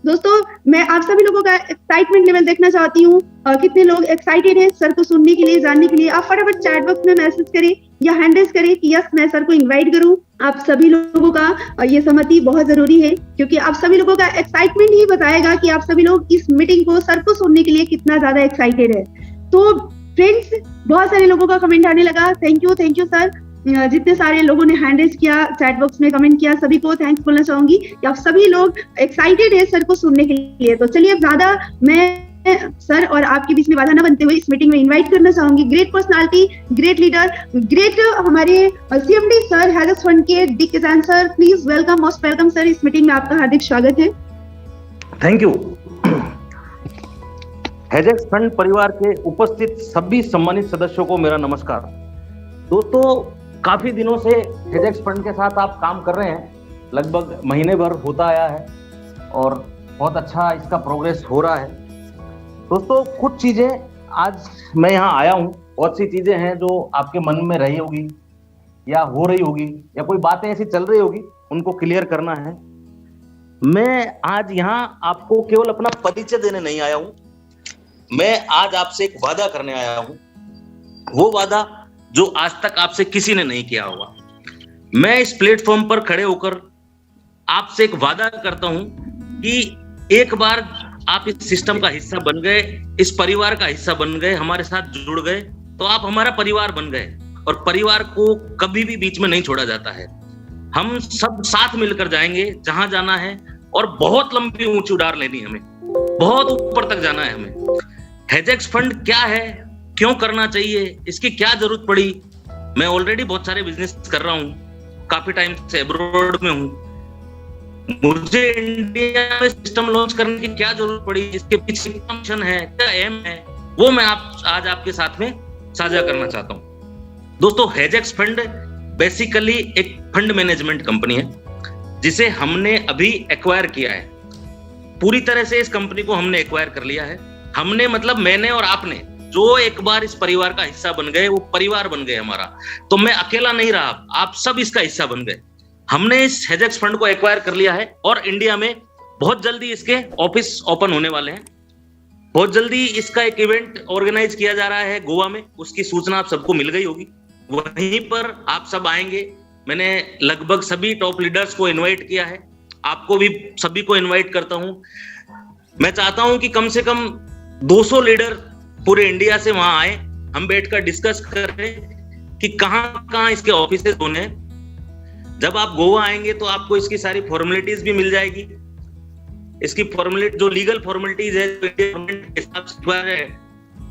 दोस्तों मैं आप सभी लोगों का एक्साइटमेंट लेवल देखना चाहती हूँ। कितने लोग एक्साइटेड हैं सर को सुनने के लिए, जानने के लिए। आप फटाफट चैट बॉक्स में मैसेज करें या हैंड रेज करें कि यस मैं सर को इनवाइट करूं। आप सभी लोगों का ये सहमति बहुत जरूरी है, क्योंकि आप सभी लोगों का एक्साइटमेंट ही बताएगा कि आप सभी लोग इस मीटिंग को, सर को सुनने के लिए कितना ज्यादा एक्साइटेड है। तो फ्रेंड्स, बहुत सारे लोगों का कमेंट आने लगा। Thank you sir. जितने सारे लोगों ने हैंड रेज किया, चैट बॉक्स में कमेंट किया, सभी को थैंक्स बोलना चाहूंगी कि आप सभी लोग एक्साइटेड है सर को सुनने के लिए। तो चलिए, अब ज्यादा मैं सर और आपके बीच में बाधा न बनते हुए इस मीटिंग में इनवाइट करना चाहूंगी great personality, great leader, great हमारे सीएमडी सर, हेजेक्स फंड के डी किसान sir. Please welcome, most welcome sir. इस मीटिंग में आपका हार्दिक स्वागत है। Thank you. हेजेक्स फंड परिवार के उपस्थित सभी सम्मानित सदस्यों को मेरा नमस्कार। दोस्तों, काफी दिनों से हेजेक्स फंड के साथ आप काम कर रहे हैं, लगभग महीने भर होता आया है और बहुत अच्छा इसका प्रोग्रेस हो रहा है। दोस्तों, कुछ चीजें आज मैं यहाँ आया हूँ, बहुत सी चीजें हैं जो आपके मन में रही होगी या हो रही होगी या कोई बातें ऐसी चल रही होगी, उनको क्लियर करना है। मैं आज यहाँ आपको केवल अपना परिचय देने नहीं आया हूँ, मैं आज आपसे एक वादा करने आया हूँ, वो वादा जो आज तक आपसे किसी ने नहीं किया होगा। मैं इस प्लेटफॉर्म पर खड़े होकर आपसे एक वादा करता हूं कि एक बार आप इस सिस्टम का हिस्सा बन गए, इस परिवार का हिस्सा बन गए, हमारे साथ जुड़ गए, तो आप हमारा परिवार बन गए। और परिवार को कभी भी बीच में नहीं छोड़ा जाता है। हम सब साथ मिलकर जाएंगे जहां जाना है और बहुत लंबी ऊंची उड़ान लेनी है हमें, बहुत ऊपर तक जाना है हमें। हेजेक्स फंड क्या है, क्यों करना चाहिए, इसकी क्या जरूरत पड़ी। मैं ऑलरेडी बहुत सारे बिजनेस कर रहा हूं, काफी टाइम से अब्रॉड में हूं। मुझे इंडिया में सिस्टम लॉन्च करने की क्या जरूरत पड़ी, इसके पीछे क्या मिशन है, क्या एम है, वो मैं आज आपके साथ में साझा करना चाहता हूं। दोस्तों, हेजेक्स फंड बेसिकली एक फंड मैनेजमेंट कंपनी है, जिसे हमने अभी एक्वायर किया है। पूरी तरह से इस कंपनी को हमने एक्वायर कर लिया है। हमने मतलब मैंने और आपने, जो एक बार इस परिवार का हिस्सा बन गए, वो परिवार बन गए हमारा। तो मैं अकेला नहीं रहा, आप सब इसका हिस्सा बन गए। हमने इस हेजेक्स फंड को एक्वायर कर लिया है और इंडिया में बहुत जल्दी इसके ऑफिस ओपन होने वाले हैं। बहुत जल्दी इसका एक इवेंट ऑर्गेनाइज किया जा रहा है गोवा में, उसकी सूचना आप सबको मिल गई होगी। वहीं पर आप सब आएंगे। मैंने लगभग सभी टॉप लीडर्स को इन्वाइट किया है, आपको भी सभी को इन्वाइट करता हूं। मैं चाहता हूं कि कम से कम 200 लीडर पूरे इंडिया से वहां आए, हम बैठकर डिस्कस करें कि कहां इसके ऑफिसेज होने। जब आप गोवा आएंगे तो आपको इसकी सारी फॉर्मेलिटीज भी मिल जाएगी। इसकी फॉर्मेलिटी, जो लीगल फॉर्मेलिटीज है, गवर्नमेंट के हिसाब से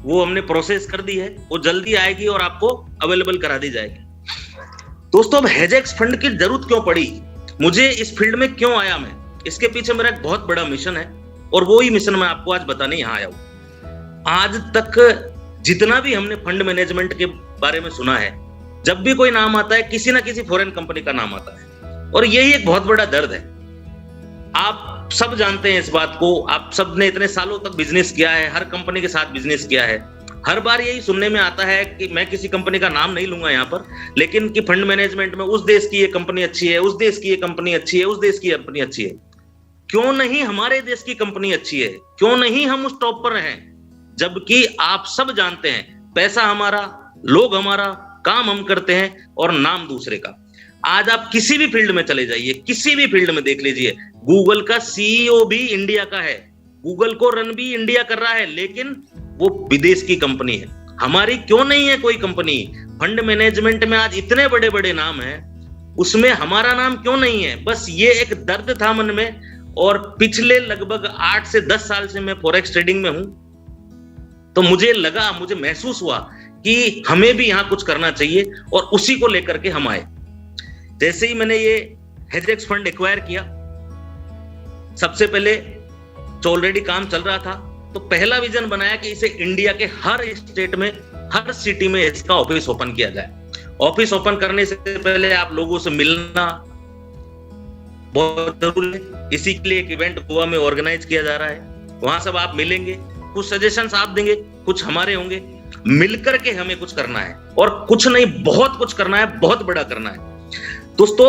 वो हमने प्रोसेस कर दी है, वो जल्दी आएगी और आपको अवेलेबल करा दी जाएगी। दोस्तों, अब हेजेक्स फंड की जरूरत क्यों पड़ी, मुझे इस फील्ड में क्यों आया मैं, इसके पीछे मेरा एक बहुत बड़ा मिशन है और वो ही मिशन मैं आपको आज बताने यहाँ आया हूँ। आज तक जितना भी हमने फंड मैनेजमेंट के बारे में सुना है, जब भी कोई नाम आता है, किसी ना किसी फॉरेन कंपनी का नाम आता है, और यही एक बहुत बड़ा दर्द है। आप सब जानते हैं इस बात को, आप सब ने इतने सालों तक बिजनेस किया है, हर कंपनी के साथ बिजनेस किया है। हर बार यही सुनने में आता है कि मैं किसी कंपनी का नाम नहीं लूंगा यहाँ पर, लेकिन कि फंड मैनेजमेंट में उस देश की ये कंपनी अच्छी है, उस देश की ये कंपनी अच्छी है, उस देश की कंपनी अच्छी है। क्यों नहीं हमारे देश की कंपनी अच्छी है, क्यों नहीं हम उस टॉप पर हैं, जबकि आप सब जानते हैं पैसा हमारा, लोग हमारा, काम हम करते हैं और नाम दूसरे का। आज आप किसी भी फील्ड में चले जाइए, किसी भी फील्ड में देख लीजिए, गूगल का सीईओ भी इंडिया का है, गूगल को रन भी इंडिया कर रहा है, लेकिन वो विदेश की कंपनी है। हमारी क्यों नहीं है कोई कंपनी? फंड मैनेजमेंट में आज इतने बड़े बड़े नाम हैं, उसमें हमारा नाम क्यों नहीं है? बस ये एक दर्द था मन में। और पिछले लगभग 8 से 10 साल से मैं फॉरेक्स ट्रेडिंग में हूं, तो मुझे लगा, मुझे महसूस हुआ कि हमें भी यहां कुछ करना चाहिए और उसी को लेकर के हम आए। जैसे ही मैंने ये हेजेक्स फंड एक्वायर किया, सबसे पहले जो ऑलरेडी काम चल रहा था, तो पहला विजन बनाया कि इसे इंडिया के हर स्टेट में, हर सिटी में इसका ऑफिस ओपन किया जाए। ऑफिस ओपन करने से पहले आप लोगों से मिलना बहुत जरूरी है। इसी के लिए एक इवेंट गोवा में ऑर्गेनाइज किया जा रहा है, वहां सब आप मिलेंगे, कुछ सजेशंस आप देंगे, कुछ हमारे होंगे, मिलकर के हमें कुछ करना है। और कुछ नहीं, बहुत कुछ करना है, बहुत बड़ा करना है। दोस्तों,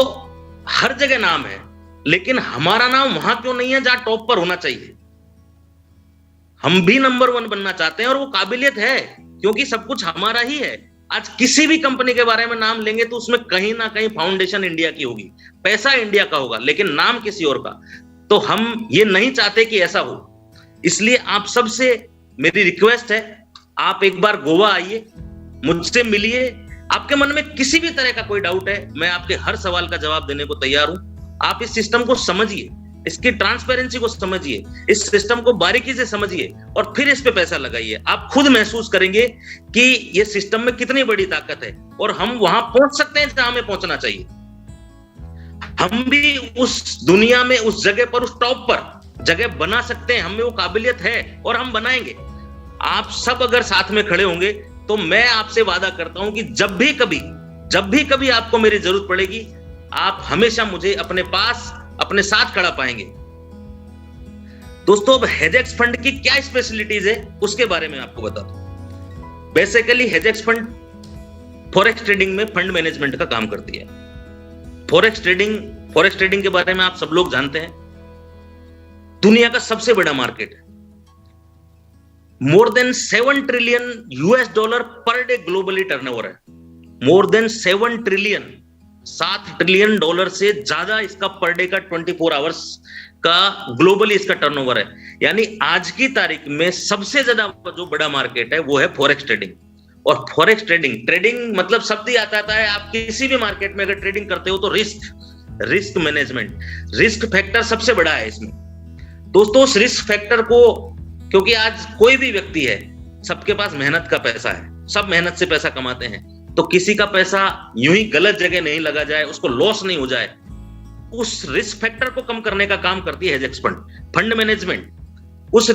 हर जगह नाम है, लेकिन हमारा नाम वहां क्यों नहीं है जहां टॉप पर होना चाहिए? हम भी नंबर 1 बनना चाहते हैं और वो काबिलियत है, क्योंकि सब कुछ हमारा ही है। आज किसी भी कंपनी के बारे में नाम लेंगे तो उसमें कहीं ना कहीं फाउंडेशन इंडिया की होगी, पैसा इंडिया का होगा, लेकिन नाम किसी और का। तो हम ये नहीं चाहते कि ऐसा हो। इसलिए आप सबसे मेरी रिक्वेस्ट है, आप एक बार गोवा आइए, मुझसे मिलिए। आपके मन में किसी भी तरह का कोई डाउट है, मैं आपके हर सवाल का जवाब देने को तैयार हूं। आप इस सिस्टम को समझिए, इसकी ट्रांसपेरेंसी को समझिए, इस सिस्टम को बारीकी से समझिए और फिर इस पे पैसा लगाइए। आप खुद महसूस करेंगे कि ये सिस्टम में कितनी बड़ी ताकत है और हम वहां पहुंच सकते हैं जहां हमें पहुंचना चाहिए। हम भी उस दुनिया में, उस जगह पर, उस टॉप पर जगह बना सकते हैं। हमें वो काबिलियत है और हम बनाएंगे। आप सब अगर साथ में खड़े होंगे तो मैं आपसे वादा करता हूं कि जब भी कभी आपको मेरी जरूरत पड़ेगी, आप हमेशा मुझे अपने पास, अपने साथ खड़ा पाएंगे। दोस्तों, अब हेजेक्स फंड की क्या स्पेशलिटीज है उसके बारे में आपको बता दूं। बेसिकली हेजेक्स फंड फॉरेक्स ट्रेडिंग में फंड मैनेजमेंट का काम करती है। फॉरेक्स ट्रेडिंग के बारे में आप सब लोग जानते हैं, दुनिया का सबसे बड़ा मार्केट है। More than $7 trillion per day globally turnover है। मोर देन 7 ट्रिलियन, $7 ट्रिलियन से ज्यादा इसका पर डे का 24 आवर्स का ग्लोबली इसका टर्नओवर है। यानी आज की तारीख में सबसे ज्यादा जो बड़ा मार्केट है वो है फॉरेक्स ट्रेडिंग। और फॉरेक्स ट्रेडिंग मतलब शब्द ही आता है, आप किसी भी मार्केट में अगर ट्रेडिंग करते हो तो रिस्क मैनेजमेंट, रिस्क फैक्टर सबसे बड़ा है इसमें। दोस्तों, उस रिस्क फैक्टर को, क्योंकि आज कोई भी व्यक्ति है, सबके पास मेहनत का पैसा है, सब मेहनत से पैसा कमाते हैं, तो किसी का पैसा यूं ही गलत जगह नहीं लगा जाए, उसको लॉस नहीं हो जाए, उस रिस्क फैक्टर को कम करने का काम करती है हेजेक्स फंड मैनेजमेंट। उस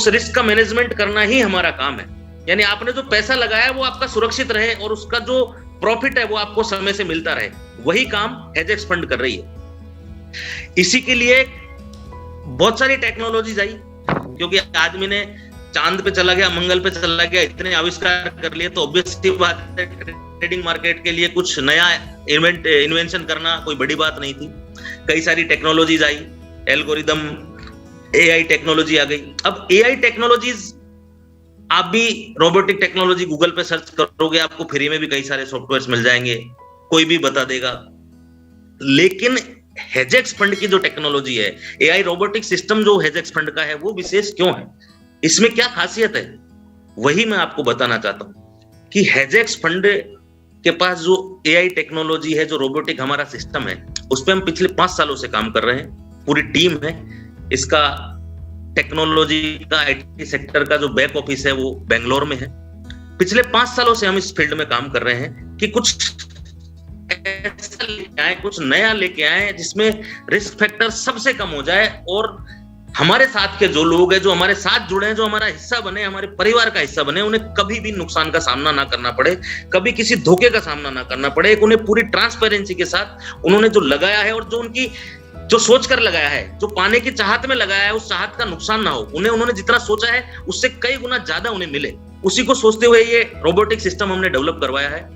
रिस्क का मैनेजमेंट करना ही हमारा काम है। यानी आपने जो पैसा लगाया वो आपका सुरक्षित रहे और उसका जो प्रॉफिट है वो आपको समय से मिलता रहे, वही काम हेजेक्स फंड कर रही है। इसी के लिए बहुत सारी टेक्नोलॉजीज आई, क्योंकि आदमी ने चांद पे चला गया, मंगल पे चला गया, इतने आविष्कार कर लिए, तो ऑब्वियसली बात है ट्रेडिंग मार्केट के लिए कुछ नया इन्वेंशन करना कोई बड़ी बात नहीं थी। कई सारी टेक्नोलॉजीज आई, एल्गोरिदम, एआई टेक्नोलॉजी आ गई। अब एआई टेक्नोलॉजीज, आप भी रोबोटिक टेक्नोलॉजी गूगल पे सर्च करोगे, आपको फ्री में भी कई सारे सॉफ्टवेयर्स मिल जाएंगे, कोई भी बता देगा। लेकिन हेजेक्स फंड की जो टेक्नोलॉजी है, एआई रोबोटिक सिस्टम जो हेजेक्स फंड का है, वो विशेष क्यों है, इसमें क्या खासियत है, वही मैं आपको बताना चाहता हूं कि हेजेक्स फंड के पास जो एआई टेक्नोलॉजी है, जो रोबोटिक हमारा सिस्टम है, उस पर हम पिछले 5 सालों से काम कर रहे हैं। पूरी टीम है इसका। टेक्नोलॉजी का, आईटी सेक्टर का जो बैक ऑफिस है वो बेंगलोर में है। पिछले 5 सालों से हम इस फील्ड में काम कर रहे हैं कि कुछ ऐसा लेके आए, कुछ नया लेके आए जिसमें रिस्क फैक्टर सबसे कम हो जाए और हमारे साथ के जो लोग हैं, जो हमारे साथ जुड़े हैं, जो हमारा हिस्सा बने, हमारे परिवार का हिस्सा बने, उन्हें कभी भी नुकसान का सामना ना करना पड़े, कभी किसी धोखे का सामना ना करना पड़े। एक उन्हें पूरी ट्रांसपेरेंसी के साथ उन्होंने जो लगाया है और जो उनकी जो सोच कर लगाया है, जो पाने की चाहत में लगाया है, उस चाहत का नुकसान ना हो, उन्होंने जितना सोचा है उससे कई गुना ज्यादा उन्हें मिले, उसी को सोचते हुए ये रोबोटिक सिस्टम हमने डेवलप करवाया है।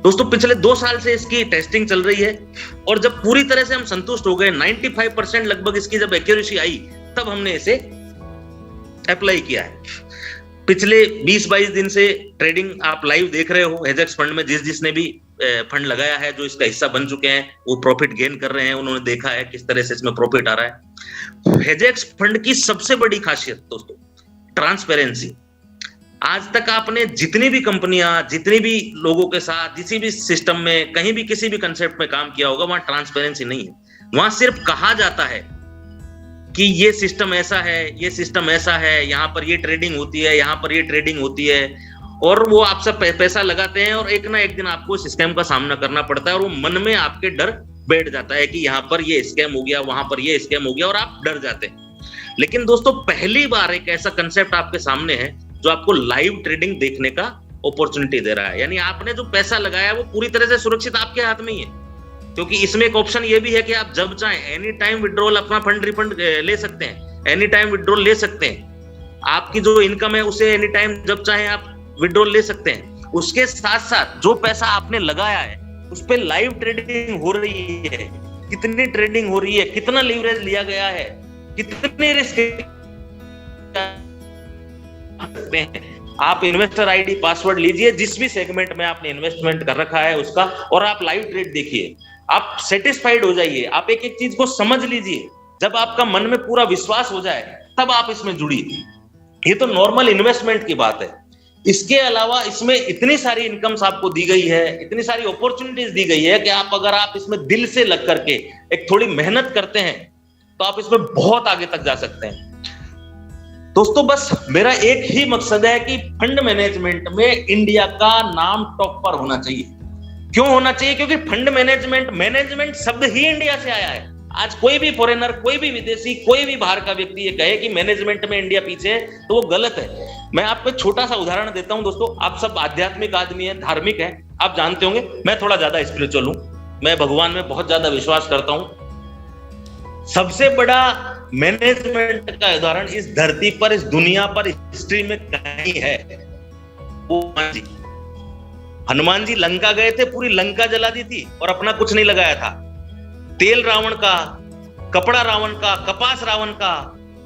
दोस्तों, पिछले 2 साल से इसकी टेस्टिंग चल रही है और जब पूरी तरह से हम संतुष्ट हो गए, 95% लगभग इसकी जब एक्यूरेसी आई, तब हमने इसे अप्लाई किया है। पिछले 20-22 दिन से ट्रेडिंग आप लाइव देख रहे हो हेजेक्स फंड में। जिसने भी फंड लगाया है, जो इसका हिस्सा बन चुके हैं, वो प्रॉफिट गेन कर रहे हैं, उन्होंने देखा है किस तरह से इसमें प्रॉफिट आ रहा है। हेजेक्स फंड की सबसे बड़ी खासियत दोस्तों, ट्रांसपेरेंसी। आज तक आपने जितनी भी कंपनियां, जितने भी लोगों के साथ, किसी भी सिस्टम में, कहीं भी किसी भी कंसेप्ट में काम किया होगा, वहां ट्रांसपेरेंसी नहीं है। वहां सिर्फ कहा जाता है कि ये सिस्टम ऐसा है, ये सिस्टम ऐसा है, यहाँ पर ये ट्रेडिंग होती है, यहाँ पर ये ट्रेडिंग होती है, और वो आप सब पैसा लगाते हैं और एक ना एक दिन आपको इस स्कैम का सामना करना पड़ता है और वो मन में आपके डर बैठ जाता है कि यहाँ पर ये स्कैम हो गया, वहां पर ये स्कैम हो गया, और आप डर जाते हैं। लेकिन दोस्तों, पहली बार एक ऐसा कंसेप्ट आपके सामने है जो आपको लाइव ट्रेडिंग देखने का अपॉर्चुनिटी दे रहा है। यानी आपने जो पैसा लगाया वो पूरी तरह से सुरक्षित आपके हाथ में ही है, क्योंकि इसमें एक ऑप्शन ये भी है कि आप जब चाहें एनी टाइम विड्रॉल, अपना फंड रिफंड ले सकते हैं, एनी टाइम विड्रॉल ले सकते हैं। आपकी जो इनकम है उसे एनी टाइम जब चाहें आप विड्रॉल ले सकते हैं। उसके साथ साथ जो पैसा आपने लगाया है उस पर लाइव ट्रेडिंग हो रही है, कितनी ट्रेडिंग हो रही है, कितना लीवरेज लिया गया है, कितने रिस्क। आप इन्वेस्टर आईडी पासवर्ड लीजिए, जिस भी सेगमेंट में आपने इन्वेस्टमेंट कर रखा है उसका, और आप लाइव ट्रेड देखिए। आप सेटिस्फाइड हो जाइए, आप एक एक चीज को समझ लीजिए। जब आपका मन में पूरा विश्वास हो जाए तब आप इसमें जुड़िए। ये तो नॉर्मल इन्वेस्टमेंट की बात है। इसके अलावा इसमें इतनी सारी इनकम्स आपको दी गई है, इतनी सारी अपॉर्चुनिटीज दी गई है कि अगर आप इसमें दिल से लग करके एक थोड़ी मेहनत करते हैं तो आप इसमें बहुत आगे तक जा सकते हैं। दोस्तों, बस मेरा एक ही मकसद है कि फंड मैनेजमेंट में इंडिया का नाम टॉप पर होना चाहिए। क्यों होना चाहिए? क्योंकि फंड मैनेजमेंट शब्द ही इंडिया से आया है। आज कोई भी फॉरेनर, कोई भी विदेशी, कोई भी बाहर का व्यक्ति ये कहे कि मैनेजमेंट में इंडिया पीछे है, तो वो गलत है। मैं आपको एक छोटा सा उदाहरण देता हूं। दोस्तों, आप सब आध्यात्मिक आदमी हैं, धार्मिक हैं, आप जानते होंगे। मैं थोड़ा ज्यादा स्पिरिचुअल हूं, मैं भगवान में बहुत ज्यादा विश्वास करता हूं। सबसे बड़ा मैनेजमेंट का उदाहरण इस धरती पर, इस दुनिया पर, हिस्ट्री में कहीं है, वो हनुमान जी लंका गए थे, पूरी लंका जला दी थी और अपना कुछ नहीं लगाया था। तेल रावण का, कपड़ा रावण का, कपास रावण का,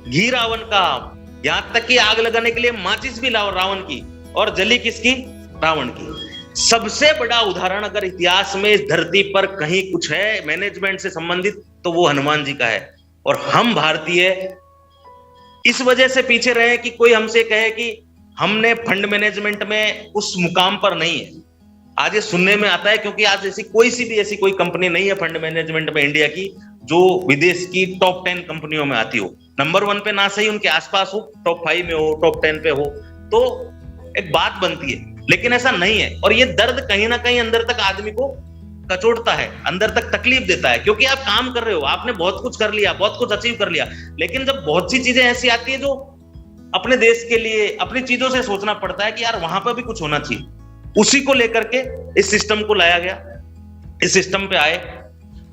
घी रावण का, यहां तक कि आग लगाने के लिए माचिस भी रावण की, और जली किसकी? रावण की। सबसे बड़ा उदाहरण अगर इतिहास में इस धरती पर कहीं कुछ है मैनेजमेंट से संबंधित, तो वो हनुमान जी का है। और हम भारतीय इस वजह से पीछे रहे कि कोई हमसे कहे कि हमने फंड मैनेजमेंट में उस मुकाम पर नहीं है। आज ये सुनने में आता है क्योंकि आज ऐसी कोई कंपनी नहीं है फंड मैनेजमेंट में इंडिया की जो विदेश की टॉप 10 कंपनियों में आती हो। नंबर 1 पे ना सही उनके आसपास हो, टॉप 5 में हो, टॉप 10 पे हो, तो एक बात बनती है। लेकिन ऐसा नहीं है, और ये दर्द कहीं ना कहीं अंदर तक आदमी को कचोटता है, अंदर तक तकलीफ देता है। क्योंकि आप काम कर रहे हो, आपने बहुत कुछ कर लिया, बहुत कुछ अचीव कर लिया, लेकिन जब बहुत सी चीजें ऐसी आती है जो अपने देश के लिए, अपनी चीजों से सोचना पड़ता है कि यार वहां पर भी कुछ होना चाहिए, उसी को लेकर के इस सिस्टम को लाया गया, इस सिस्टम पे आए।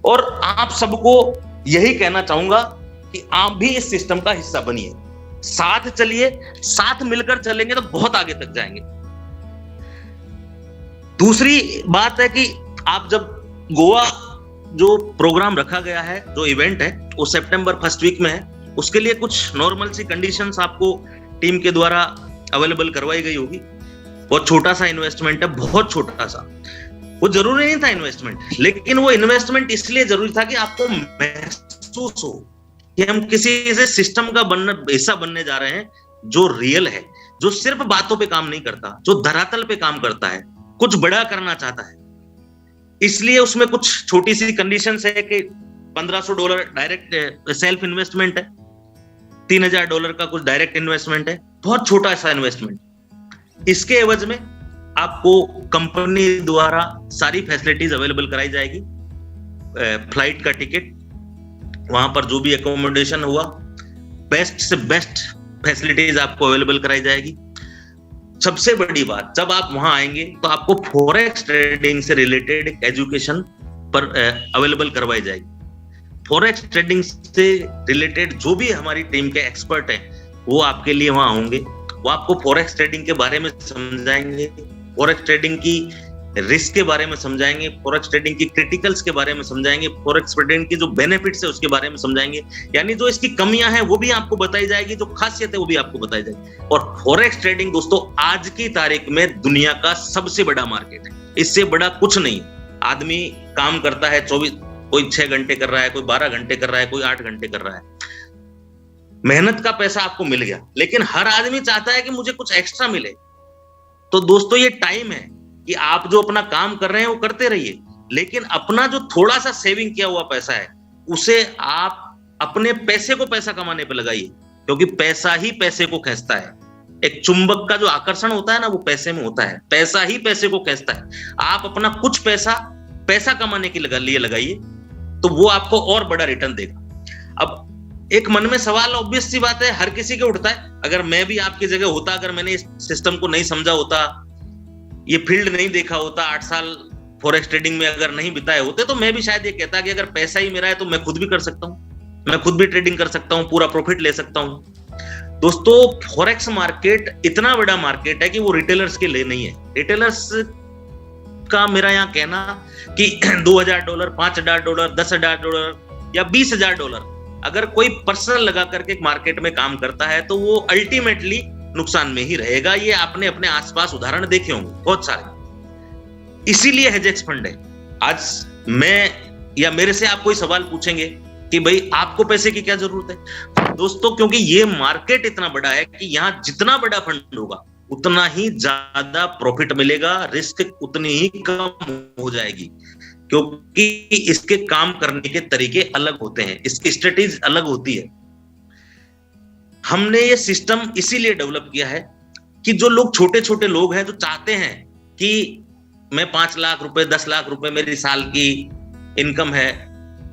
और आप सबको यही कहना चाहूंगा कि आप भी इस सिस्टम का हिस्सा बनिए, साथ चलिए, साथ मिलकर चलेंगे तो बहुत आगे तक जाएंगे। दूसरी बात है कि आप जब गोवा जो प्रोग्राम रखा गया है, जो इवेंट है, वो सितंबर 1st वीक में है, उसके लिए कुछ नॉर्मल सी कंडीशंस आपको टीम के द्वारा अवेलेबल करवाई गई होगी। बहुत छोटा सा इन्वेस्टमेंट है, बहुत छोटा सा। वो जरूरी नहीं था इन्वेस्टमेंट, लेकिन वो इन्वेस्टमेंट इसलिए जरूरी था कि आपको महसूस हो कि हम किसी ऐसे सिस्टम का हिस्सा बनने जा रहे हैं जो रियल है, जो सिर्फ बातों पे काम नहीं करता, जो धरातल पे काम करता है, कुछ बड़ा करना चाहता है। इसलिए उसमें कुछ छोटी सी कंडीशंस है कि $1500 डायरेक्ट सेल्फ इन्वेस्टमेंट है, $3000 का कुछ डायरेक्ट इन्वेस्टमेंट है, बहुत छोटा सा इन्वेस्टमेंट। इसके एवज में आपको कंपनी द्वारा सारी फैसिलिटीज अवेलेबल कराई जाएगी। फ्लाइट का टिकट, वहां पर जो भी एकोमोडेशन हुआ, बेस्ट से बेस्ट फैसिलिटीज आपको अवेलेबल कराई जाएगी। सबसे बड़ी बात, जब आप वहां आएंगे तो आपको फॉरेक्स ट्रेडिंग से रिलेटेड एजुकेशन पर अवेलेबल करवाई जाएगी। फॉरेक्स ट्रेडिंग से रिलेटेड जो भी हमारी टीम के एक्सपर्ट हैं वो आपके लिए वहां होंगे। वो आपको फॉरेक्स ट्रेडिंग के बारे में समझाएंगे, फॉरेक्स ट्रेडिंग की रिस्क के बारे में समझाएंगे, फॉरेक्स ट्रेडिंग की क्रिटिकल्स के बारे में समझाएंगे, फॉरेक्स ट्रेडिंग की जो बेनिफिट्स है उसके बारे में समझाएंगे। यानी जो इसकी कमियां हैं वो भी आपको बताई जाएगी, जो खासियत है वो भी आपको बताई जाएगी। और फॉरेक्स ट्रेडिंग दोस्तों आज की तारीख में दुनिया का सबसे बड़ा मार्केट है, इससे बड़ा कुछ नहीं। आदमी काम करता है 24, कोई 6 घंटे कर रहा है, कोई 12 घंटे कर रहा है, कोई 8 घंटे कर रहा है। मेहनत का पैसा आपको मिल गया, लेकिन हर आदमी चाहता है कि मुझे कुछ एक्स्ट्रा मिले। तो दोस्तों ये टाइम है कि आप जो अपना काम कर रहे हैं वो करते रहिए, लेकिन अपना जो थोड़ा सा सेविंग किया हुआ पैसा है उसे आप अपने पैसे को पैसा कमाने पे लगाइए, क्योंकि पैसा ही पैसे को खींचता है। एक चुंबक का जो आकर्षण होता है ना, वो पैसे में होता है, पैसा ही पैसे को खींचता है। आप अपना कुछ पैसा कमाने के लिए लगाइए, तो वो आपको और बड़ा रिटर्न देगा। अब एक मन में सवाल ऑब्वियस सी बात है, हर किसी के उठता है, अगर मैं भी आपकी जगह होता, अगर मैंने इस सिस्टम को नहीं समझा होता, ये फील्ड नहीं देखा होता, 8 साल फॉरेक्स ट्रेडिंग में अगर नहीं बिताए होते, तो मैं भी शायद ये कहता कि अगर पैसा ही मेरा है तो मैं खुद भी कर सकता हूं, मैं खुद भी ट्रेडिंग कर सकता हूं, पूरा प्रॉफिट ले सकता हूं। दोस्तों फॉरेक्स मार्केट इतना बड़ा मार्केट है कि वो रिटेलर्स के लिए नहीं है। रिटेलर्स का मेरा यहाँ कहना कि $2,000, $5,000, $10,000 या $20,000 अगर कोई पर्सनल लगा करके एक मार्केट में काम करता है तो वो अल्टीमेटली नुकसान में ही रहेगा। ये आपने अपने आसपास उदाहरण देखे होंगे बहुत सारे। इसीलिए हेजेक्स फंड है। आज मैं या मेरे से आप कोई सवाल पूछेंगे कि भाई आपको पैसे की क्या जरूरत है, दोस्तों क्योंकि ये मार्केट इतना बड़ा है कि यहाँ जितना बड़ा फंड होगा उतना ही ज्यादा प्रॉफिट मिलेगा, रिस्क उतनी ही कम हो जाएगी, क्योंकि इसके काम करने के तरीके अलग होते हैं, इसकी स्ट्रेटेजी अलग होती है। हमने ये सिस्टम इसीलिए डेवलप किया है कि जो लोग छोटे छोटे लोग हैं जो चाहते हैं कि मैं 5 लाख रुपए 10 लाख रुपए मेरी साल की इनकम है,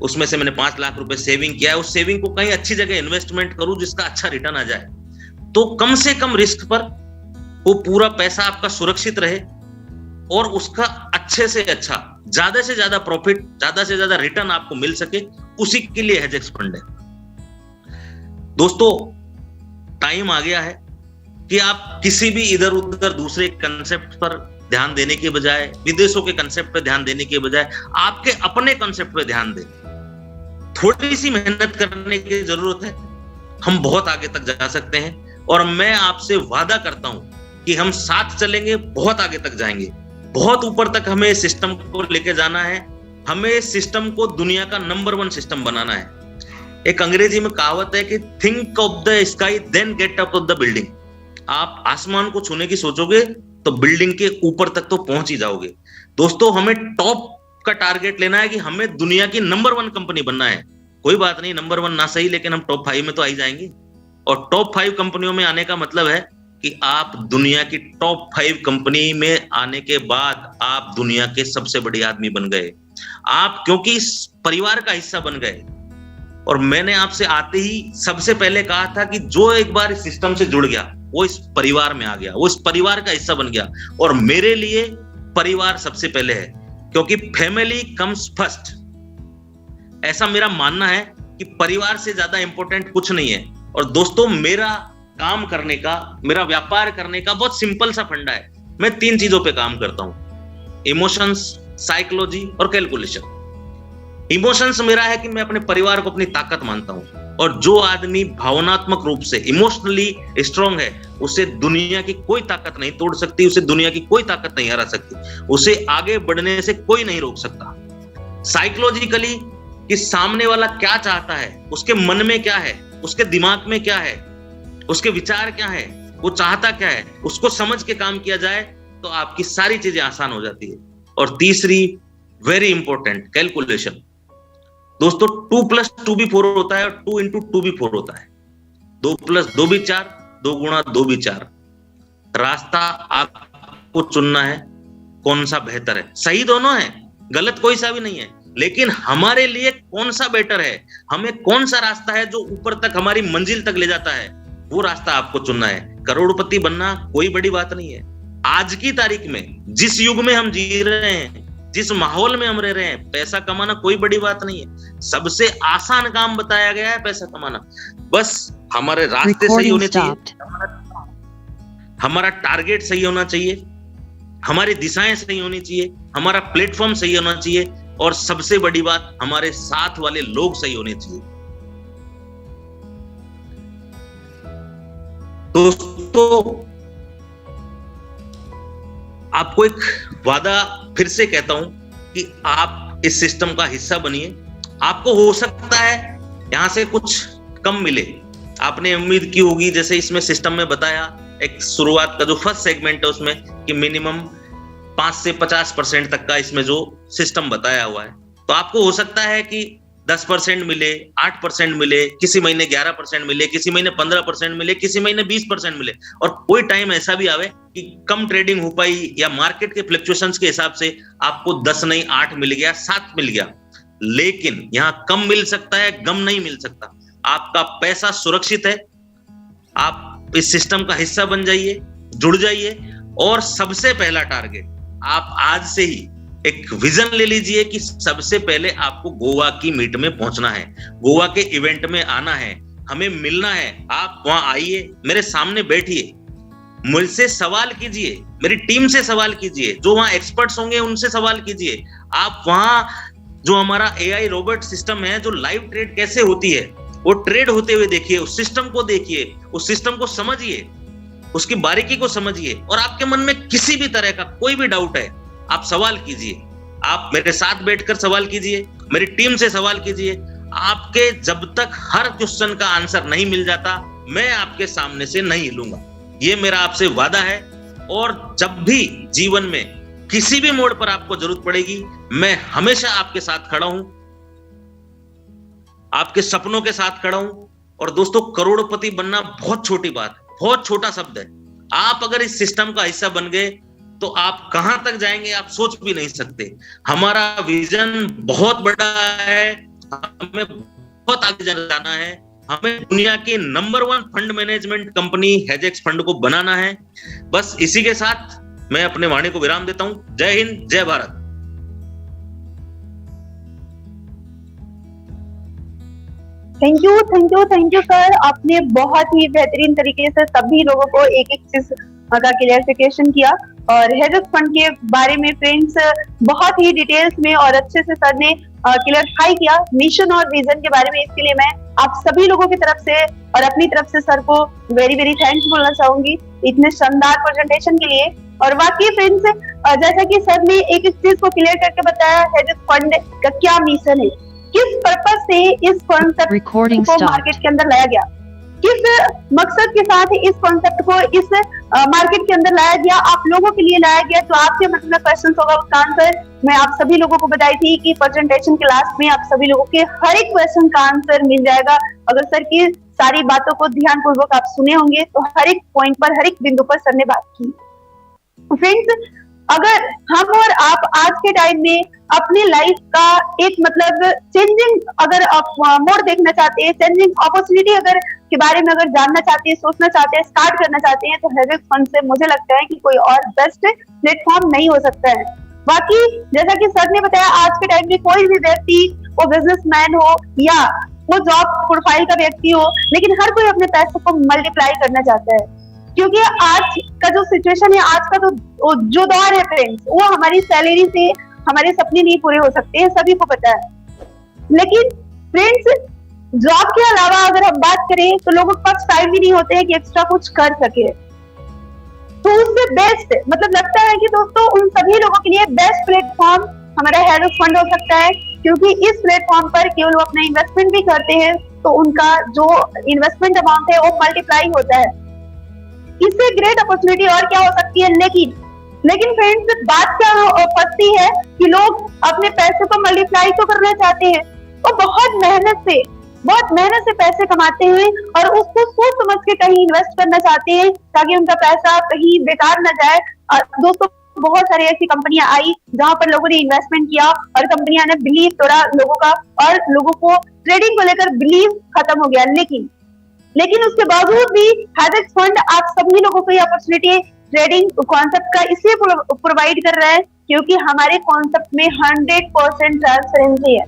उसमें से मैंने 5 लाख रुपए सेविंग किया है, उस सेविंग को कहीं अच्छी जगह इन्वेस्टमेंट करूं जिसका अच्छा रिटर्न आ जाए, तो कम से कम रिस्क पर वो पूरा पैसा आपका सुरक्षित रहे और उसका अच्छे से अच्छा, ज्यादा से ज्यादा प्रॉफिट, ज्यादा से ज्यादा रिटर्न आपको मिल सके, उसी के लिए हेजेक्स फंड है। दोस्तों टाइम आ गया है कि आप किसी भी इधर उधर दूसरे कंसेप्ट पर ध्यान देने के बजाय, विदेशों के कंसेप्ट पर ध्यान देने के बजाय आपके अपने कंसेप्ट पर ध्यान दें। थोड़ी सी मेहनत करने की जरूरत है, हम बहुत आगे तक जा सकते हैं और मैं आपसे वादा करता हूं कि हम साथ चलेंगे, बहुत आगे तक जाएंगे, बहुत ऊपर तक हमें इस सिस्टम को लेके जाना है। हमें इस सिस्टम को दुनिया का नंबर 1 सिस्टम बनाना है। एक अंग्रेजी में कहावत है कि think of the sky then get up of the building. आप आसमान को छूने की सोचोगे तो बिल्डिंग के ऊपर तक तो पहुंच ही जाओगे। दोस्तों हमें टॉप का टारगेट लेना है कि हमें दुनिया की नंबर 1 कंपनी बनना है। कोई बात नहीं, नंबर 1 ना सही, लेकिन हम टॉप 5 में तो आ ही जाएंगे। और टॉप 5 कंपनियों में आने का मतलब है कि आप दुनिया की टॉप 5 कंपनी में आने के बाद आप दुनिया के सबसे बड़े आदमी बन गए। आप क्योंकि इस परिवार का हिस्सा बन गए। और मैंने आपसे आते ही सबसे पहले कहा था कि जो एक बार इस सिस्टम से जुड़ गया वो इस परिवार में आ गया, वो इस परिवार का हिस्सा बन गया। और मेरे लिए परिवार सबसे पहले है, क्योंकि फैमिली कम्स फर्स्ट। ऐसा मेरा मानना है कि परिवार से ज्यादा इंपॉर्टेंट कुछ नहीं है। और दोस्तों मेरा काम करने का, मेरा व्यापार करने का बहुत सिंपल सा फंडा है। मैं 3 चीजों पे काम करता हूं, इमोशंस, साइकोलॉजी और कैलकुलेशन। इमोशंस मेरा है कि मैं अपने परिवार को अपनी ताकत मानता हूं, और जो आदमी भावनात्मक रूप से इमोशनली स्ट्रांग है उसे दुनिया की कोई ताकत नहीं तोड़ सकती, उसे दुनिया की कोई ताकत नहीं हरा सकती, उसे आगे बढ़ने से कोई नहीं रोक सकता। साइकोलॉजिकली कि सामने वाला क्या चाहता है, उसके मन में क्या है, उसके दिमाग में क्या है, उसके विचार क्या है, वो चाहता क्या है, उसको समझ के काम किया जाए तो आपकी सारी चीजें आसान हो जाती है। और तीसरी वेरी इंपॉर्टेंट, कैलकुलेशन। दोस्तों 2 + 2 भी 4 होता है और 2 × 2 भी 4 होता है। 2 + 2 भी 4, 2 × 2 भी 4। रास्ता आपको चुनना है, कौन सा बेहतर है। सही दोनों है, गलत कोई सा भी नहीं है, लेकिन हमारे लिए कौन सा बेटर है, हमें कौन सा रास्ता है जो ऊपर तक हमारी मंजिल तक ले जाता है, वो रास्ता आपको चुनना है। करोड़पति बनना कोई बड़ी बात नहीं है। आज की तारीख में, जिस युग में हम जी रहे हैं, जिस माहौल में हम रह रहे हैं, पैसा कमाना कोई बड़ी बात नहीं है। सबसे आसान काम बताया गया है पैसा कमाना। बस हमारे रास्ते सही होने चाहिए, हमारा टारगेट सही होना चाहिए, हमारी दिशाएं सही होनी चाहिए, हमारा प्लेटफॉर्म सही होना चाहिए, और सबसे बड़ी बात हमारे साथ वाले लोग सही होने चाहिए। दोस्तों आपको एक वादा फिर से कहता हूं कि आप इस सिस्टम का हिस्सा बनिए। आपको हो सकता है यहां से कुछ कम मिले, आपने उम्मीद की होगी, जैसे इसमें सिस्टम में बताया, एक शुरुआत का जो फर्स्ट सेगमेंट है उसमें कि मिनिमम 5 से 50% तक का इसमें जो सिस्टम बताया हुआ है, तो आपको हो सकता है कि 10% मिले, 8% मिले, किसी महीने 11% मिले, किसी महीने 15% मिले, किसी महीने 20% मिले, और कोई टाइम ऐसा भी आवे कि कम ट्रेडिंग हो पाई या मार्केट के फ्लक्चुएशंस के हिसाब से आपको 10 नहीं 8 मिल गया, 7 मिल गया। लेकिन यहां कम मिल सकता है, गम नहीं मिल सकता। आपका पैसा सुरक्षित है। आप इस सिस्टम का हिस्सा बन जाइए, जुड़ जाइए, और सबसे पहला टारगेट आप आज से ही एक विजन ले लीजिए कि सबसे पहले आपको गोवा की मीट में पहुंचना है, गोवा के इवेंट में आना है, हमें मिलना है। आप वहां आइए, मेरे सामने बैठिए, मुझसे सवाल कीजिए, मेरी टीम से सवाल कीजिए, जो वहां एक्सपर्ट्स होंगे उनसे सवाल कीजिए। आप वहां जो हमारा एआई रोबोट सिस्टम है, जो लाइव ट्रेड कैसे होती है, वो ट्रेड होते हुए देखिए, उस सिस्टम को देखिए, उस सिस्टम को समझिए, उसकी बारीकी को समझिए, और आपके मन में किसी भी तरह का कोई भी डाउट है, आप सवाल कीजिए। आप मेरे साथ बैठकर सवाल कीजिए, मेरी टीम से सवाल कीजिए। आपके जब तक हर क्वेश्चन का आंसर नहीं मिल जाता, मैं आपके सामने से नहीं हिलूंगा। ये मेरा आपसे वादा है। और जब भी जीवन में किसी भी मोड़ पर आपको जरूरत पड़ेगी, मैं हमेशा आपके साथ खड़ा हूं, आपके सपनों के साथ खड़ा हूं। और दोस्तों, करोड़पति बनना बहुत छोटी बात है, बहुत छोटा शब्द है। आप अगर इस सिस्टम का हिस्सा बन गए तो आप कहां तक जाएंगे आप सोच भी नहीं सकते। हमारा विजन बहुत बड़ा है, हमें बहुत आगे जाना है। हमें दुनिया की number 1 fund management company Hedgex fund को बनाना है। बस इसी के साथ मैं अपने वाणी को विराम देता हूं। जय हिंद, जय भारत। Thank you sir. आपने बहुत ही बेहतरीन तरीके से सभी लोगों को एक एक चीज का क्लियरिफिकेशन किया और हेजेक्स फंड के बारे में फ्रेंड्स बहुत ही डिटेल्स में और अच्छे से सर ने क्लियरिफाई किया मिशन और विजन के बारे में। इसके लिए मैं आप सभी लोगों की तरफ से और अपनी तरफ से सर को वेरी वेरी थैंक्स बोलना चाहूंगी इतने शानदार प्रेजेंटेशन के लिए। और वाकई फ्रेंड्स, जैसा कि सर ने एक एक चीज को क्लियर करके बताया, हेजेक्स फंड का क्या मिशन है, किस पर्पस से इस कॉन्सेप्ट को मार्केट के अंदर लाया गया, किस मकसद के साथ इस कॉन्सेप्ट को इस मार्केट के अंदर लाया गया, आप लोगों के लिए लाया गया। तो आपके मतलब क्वेश्चन होगा उसका आंसर मैं आप सभी लोगों को बताई थी कि प्रेजेंटेशन के लास्ट में आप सभी लोगों के हर एक क्वेश्चन का आंसर मिल जाएगा। अगर सर की सारी बातों को ध्यान पूर्वक आप सुने होंगे तो हर एक पॉइंट पर, हर एक बिंदु पर सर ने बात की। फ्रेंड्स, अगर हम और आप आज के टाइम में अपनी लाइफ का एक मतलब चेंजिंग अगर आप मोड देखना चाहते हैं, चेंजिंग अपॉर्चुनिटी अगर के बारे में अगर जानना चाहते हैं, सोचना चाहते हैं, स्टार्ट करना चाहते हैं, तो हेजेक्स फंड से मुझे लगता है कि कोई और बेस्ट प्लेटफॉर्म नहीं हो सकता है। बाकी जैसा कि सर ने बताया, आज के टाइम में कोई भी व्यक्ति, वो बिजनेसमैन हो या वो जॉब प्रोफाइल का व्यक्ति हो, लेकिन हर कोई अपने पैसों को मल्टीप्लाई करना चाहता है। क्योंकि आज का जो सिचुएशन है, आज का जो दौर है फ्रेंड्स, वो हमारी सैलरी से हमारे सपने नहीं पूरे हो सकते हैं, सभी को पता है। लेकिन फ्रेंड्स, जॉब के अलावा अगर हम बात करें तो लोगों के पास टाइम भी नहीं होते हैं कि एक्स्ट्रा कुछ कर सके। तो उससे बेस्ट मतलब लगता है कि दोस्तों उन सभी लोगों के लिए बेस्ट प्लेटफॉर्म हमारा हेजेक्स फंड हो सकता है, क्योंकि इस प्लेटफॉर्म पर केवल वो अपना इन्वेस्टमेंट भी करते हैं तो उनका जो इन्वेस्टमेंट अमाउंट है वो मल्टीप्लाई होता है। इससे ग्रेट अपॉर्चुनिटी और क्या हो सकती है। लेकिन फ्रेंड्स, बात क्या फंसती है कि लोग अपने पैसे को मल्टीप्लाई तो करना चाहते हैं और बहुत मेहनत से पैसे कमाते हैं और उसको सोच समझ के कहीं इन्वेस्ट करना चाहते हैं ताकि उनका पैसा कहीं बेकार न जाए। दोस्तों, बहुत सारी ऐसी कंपनियां आई जहां पर लोगों ने इन्वेस्टमेंट किया और कंपनियां ने बिलीव तोड़ा लोगों का और लोगों को ट्रेडिंग को लेकर बिलीव खत्म हो गया। लेकिन उसके बावजूद भी हेजेक्स फंड आप सभी लोगों को ये अपॉर्चुनिटी ट्रेडिंग कॉन्सेप्ट का इसलिए प्रोवाइड कर रहा है क्योंकि हमारे कॉन्सेप्ट में 100% ट्रांसपेरेंसी है।